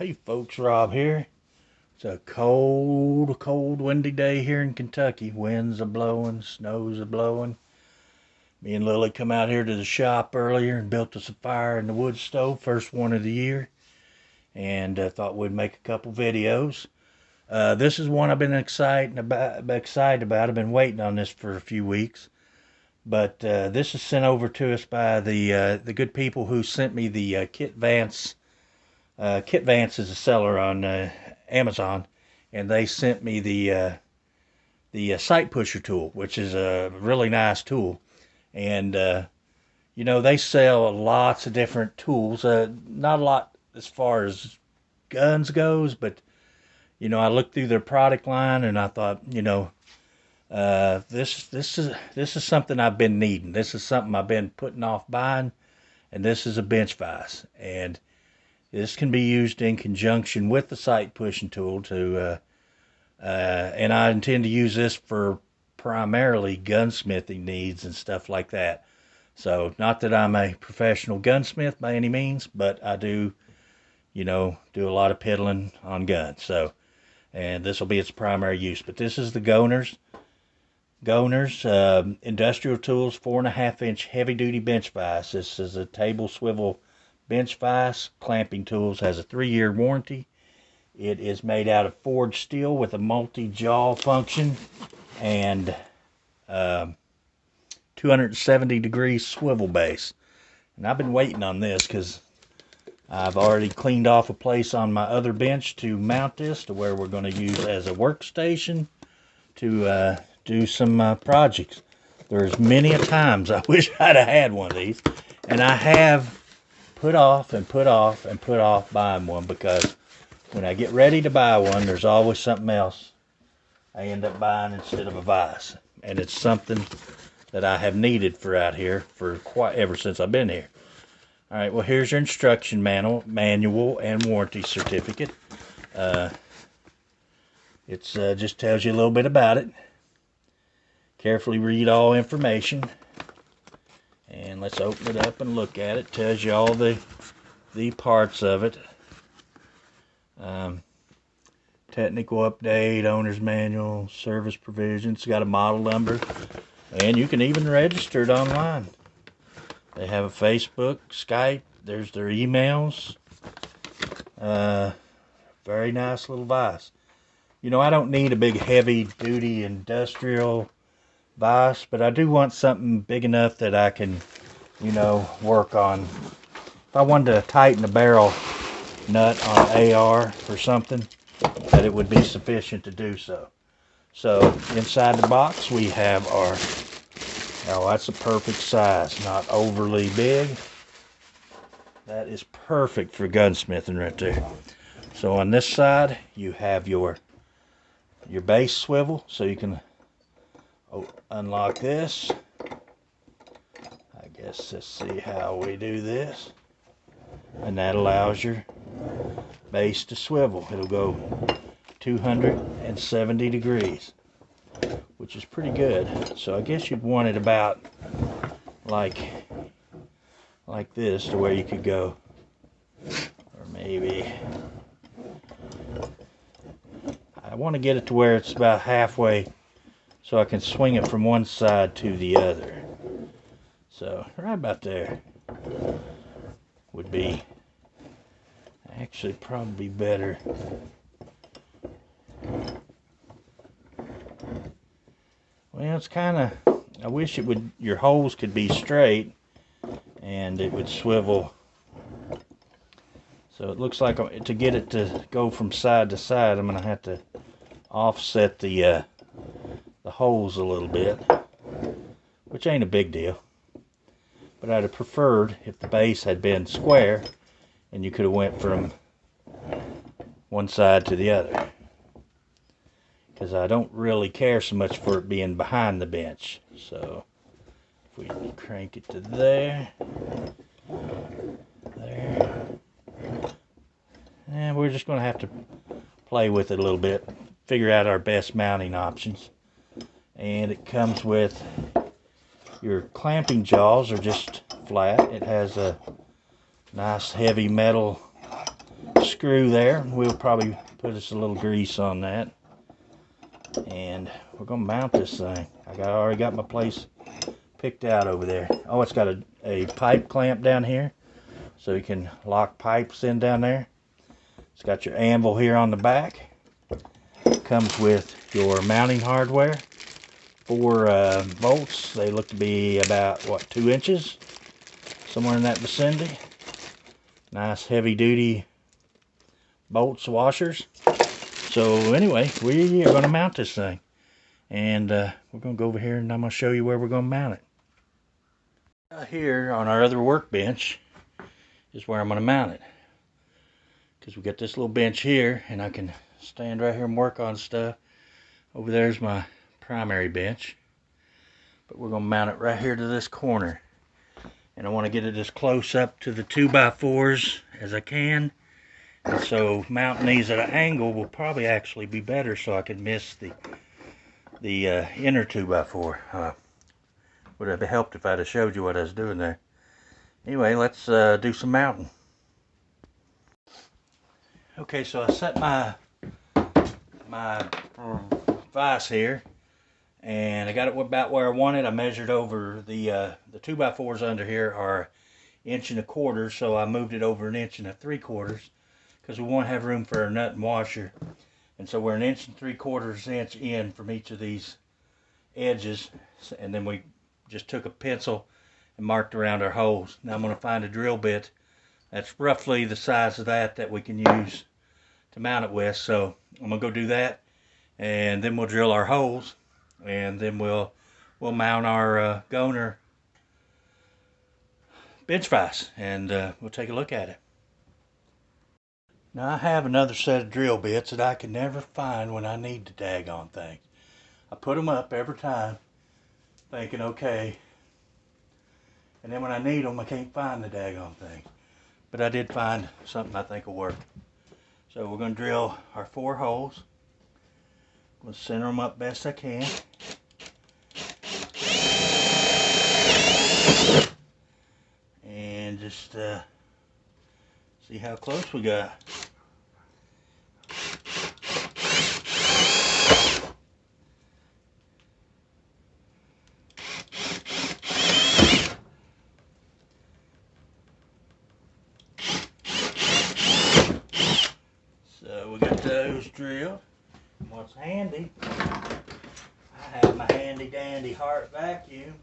Hey folks, Rob here. It's a cold, windy day here in Kentucky. Winds are blowing, snows are blowing. Me and Lily come out here to the shop earlier and built us a fire in the wood stove, first one of the year, and thought we'd make a couple videos. This is one I've been excited about. I've been waiting on this for a few weeks, but this is sent over to us by the good people who sent me the Kit Vance. Kit Vance is a seller on Amazon, and they sent me the site pusher tool, which is a really nice tool. And they sell lots of different tools. Not a lot as far as guns goes, but I looked through their product line and I thought, this is something I've been needing. This is something I've been putting off buying, and this is a bench vise. And this can be used in conjunction with the sight pushing tool and I intend to use this for primarily gunsmithing needs and stuff like that. So, not that I'm a professional gunsmith by any means, but I do, do a lot of piddling on guns. So, and this will be its primary use. But this is the Goeners Industrial Tools 4.5-inch heavy-duty bench vise. This is a table swivel bench vise. Clamping tools, has a 3-year warranty. It is made out of forged steel with a multi-jaw function and 270-degree swivel base. And I've been waiting on this because I've already cleaned off a place on my other bench to mount this to where we're going to use as a workstation to do some projects. There's many a times I wish I'd have had one of these, and I have put off buying one because when I get ready to buy one, there's always something else I end up buying instead of a vise. And it's something that I have needed for out here for ever since I've been here. All right, well, here's your instruction manual and warranty certificate. It just tells you a little bit about it. Carefully read all information. And let's open it up and look at it. Tells you all the parts of it. Technical update, owner's manual, service provisions. It's got a model number, and you can even register it online. They have a Facebook, Skype. There's their emails. Very nice little vise. I don't need a big heavy-duty industrial vise, but I do want something big enough that I can, work on. If I wanted to tighten a barrel nut on AR or something, that it would be sufficient to do so. So inside the box we have our, that's a perfect size, not overly big. That is perfect for gunsmithing right there. So on this side you have your base swivel, so you can unlock this. I guess let's see how we do this. And that allows your base to swivel. It'll go 270 degrees, which is pretty good. So I guess you'd want it about like this, to where you could go, or maybe I want to get it to where it's about halfway so I can swing it from one side to the other. So right about there would be actually probably better. Well, it's kind of, I wish it would, your holes could be straight and it would swivel. So it looks like to get it to go from side to side, I'm going to have to offset the holes a little bit, which ain't a big deal. But I'd have preferred if the base had been square and you could have went from one side to the other, because I don't really care so much for it being behind the bench. So if we crank it to there, and we're just going to have to play with it a little bit, figure out our best mounting options. And it comes with your clamping jaws are just flat. It has a nice heavy metal screw there. We'll probably put us a little grease on that. And we're going to mount this thing. Already got my place picked out over there. Oh, it's got a pipe clamp down here, so you can lock pipes in down there. It's got your anvil here on the back. Comes with your mounting hardware. 4 bolts. They look to be about, what, 2 inches? Somewhere in that vicinity. Nice heavy duty bolts, washers. So anyway, we are going to mount this thing. And we're going to go over here and I'm going to show you where we're going to mount it. Here on our other workbench is where I'm going to mount it. Because we got this little bench here and I can stand right here and work on stuff. Over there's my primary bench. But we're going to mount it right here to this corner. And I want to get it as close up to the 2x4s as I can. And so mounting these at an angle will probably actually be better so I can miss the inner 2x4. Would have helped if I'd have showed you what I was doing there. Anyway, let's do some mounting. Okay, so I set my vise here, and I got it about where I want it. I measured over the 2x4s under here are 1.25 inches, so I moved it over 1 3/4 because we want to have room for a nut and washer. And so we're 1 3/4 inch in from each of these edges, and then we just took a pencil and marked around our holes. Now I'm going to find a drill bit that's roughly the size of that we can use to mount it with. So I'm going to go do that, and then we'll drill our holes, and then we'll mount our Goener bench vise, and we'll take a look at it. Now I have another set of drill bits that I can never find when I need to daggone things. I put them up every time thinking, okay, and then when I need them I can't find the daggone thing. But I did find something I think will work. So we're going to drill our 4 holes. I'm going to center them up best I can. And just see how close we got. So we got those drilled. What's handy, I have my handy dandy Hart vacuum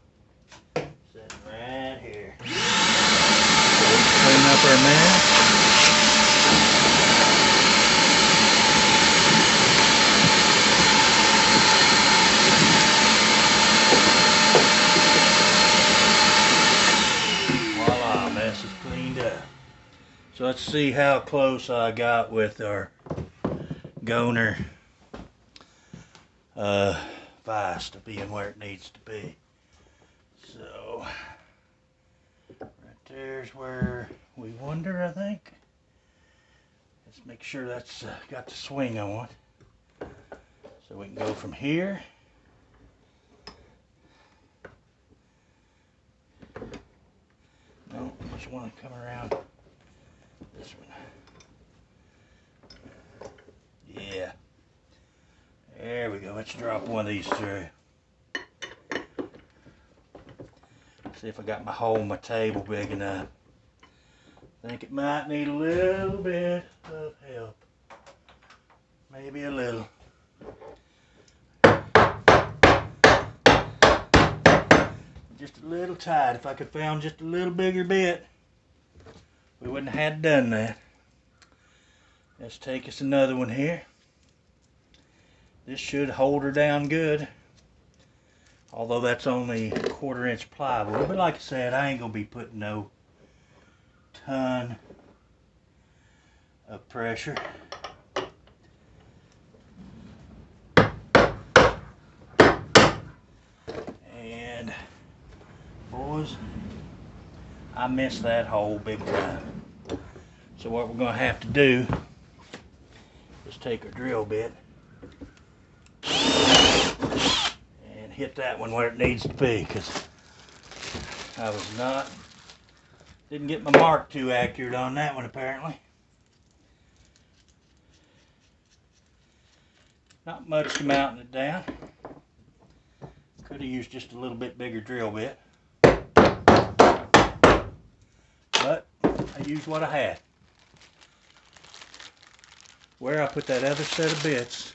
sitting right here. So let's clean up our mess. Voila, mess is cleaned up. So let's see how close I got with our Goener vise to being where it needs to be. So right there's where we wonder, I think. Let's make sure that's got the swing I want. So we can go from here. No, I just want to come around this one. Yeah. There we go. Let's drop one of these through. See if I got my hole in my table big enough. I think it might need a little bit of help. Maybe a little. Just a little tight. If I could found just a little bigger bit, we wouldn't have had done that. Let's take us another one here. This should hold her down good. Although that's only 1/4 inch plywood. But like I said, I ain't going to be putting no ton of pressure. And boys, I missed that hole big time. So what we're going to have to do is take our drill bit and hit that one where it needs to be, because I didn't get my mark too accurate on that one apparently. Not much to mounting it down. Could have used just a little bit bigger drill bit. But I used what I had. Where I put that other set of bits,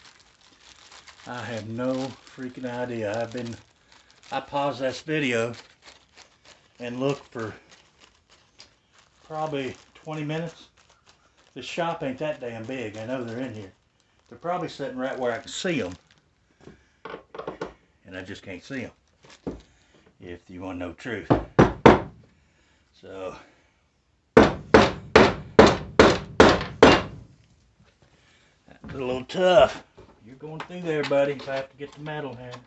I have no freaking idea. I paused this video and looked for probably 20 minutes. This shop ain't that damn big. I know they're in here. They're probably sitting right where I can see them. And I just can't see them. If you want to know the truth. So that's a little tough. You're going through there, buddy, if I have to get the metal hand.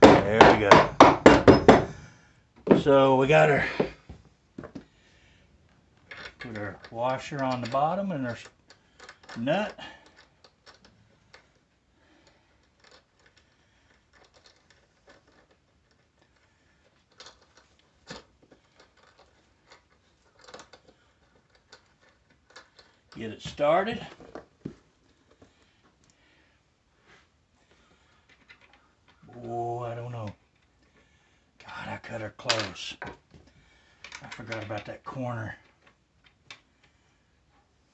There we go. So we got our put our washer on the bottom and our nut. Get it started. Oh, I don't know. God, I cut her close. I forgot about that corner.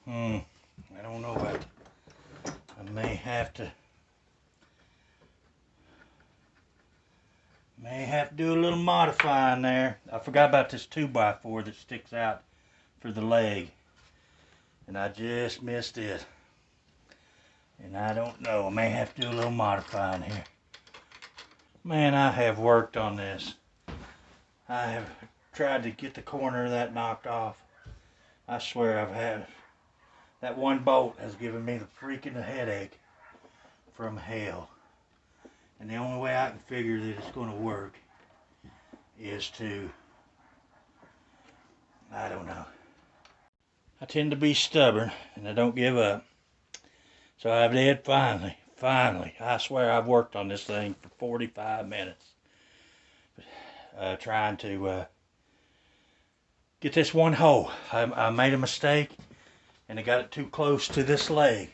I don't know about it. I may have to do a little modifying there. I forgot about this 2x4 that sticks out for the leg. And I just missed it. And I don't know. I may have to do a little modifying here. Man, I have worked on this. I have tried to get the corner of that knocked off. I swear I've had that one bolt has given me the freaking headache from hell. And the only way I can figure that it's going to work is to, I don't know. I tend to be stubborn and I don't give up. So I did finally, I swear I've worked on this thing for 45 minutes. Trying to get this one hole. I made a mistake and I got it too close to this leg.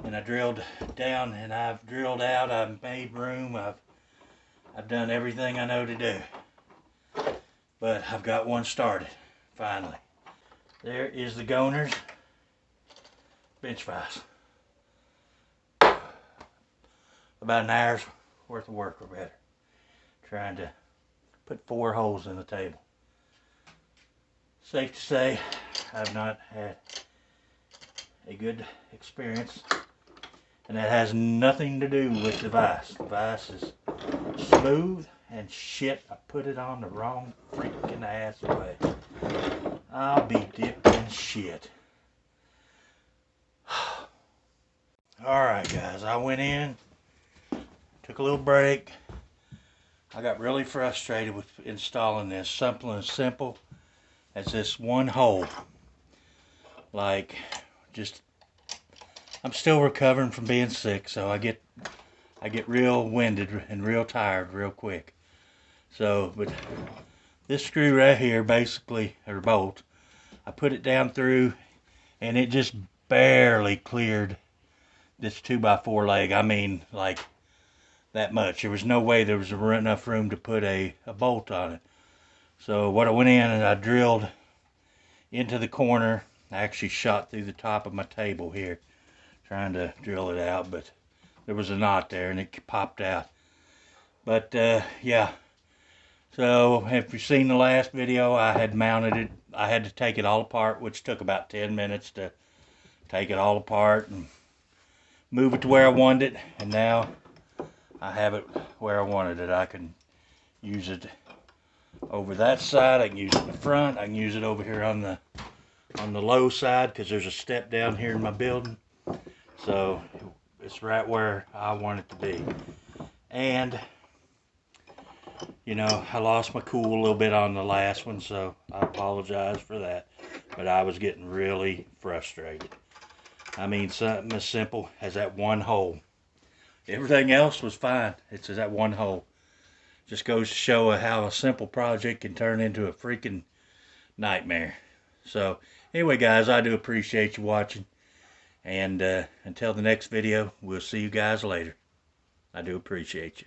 And I drilled down and I've drilled out, I've made room, I've done everything I know to do. But I've got one started, finally. There is the Goeners bench vise. About an hour's worth of work or better. Trying to put 4 holes in the table. Safe to say, I've not had a good experience. And that has nothing to do with the vise. The vise is smooth and shit. I put it on the wrong freaking ass way. I'll be dipped in shit. Alright guys, I went in, took a little break. I got really frustrated with installing this. Something as simple as this one hole. Like, just, I'm still recovering from being sick, so I get real winded and real tired real quick. So, but this screw right here, basically, or bolt, I put it down through and it just barely cleared this 2x4 leg. I mean, like that much. There was no way there was enough room to put a bolt on it. So what I went in and I drilled into the corner. I actually shot through the top of my table here, trying to drill it out, but there was a knot there and it popped out. But yeah. So if you've seen the last video, I had mounted it. I had to take it all apart, which took about 10 minutes to take it all apart and move it to where I wanted it. And now I have it where I wanted it. I can use it over that side. I can use it in the front. I can use it over here on the low side because there's a step down here in my building. So it's right where I want it to be. And you know, I lost my cool a little bit on the last one, so I apologize for that. But I was getting really frustrated. I mean, something as simple as that one hole. Everything else was fine. It's that one hole. Just goes to show how a simple project can turn into a freaking nightmare. So, anyway, guys, I do appreciate you watching. And until the next video, we'll see you guys later. I do appreciate you.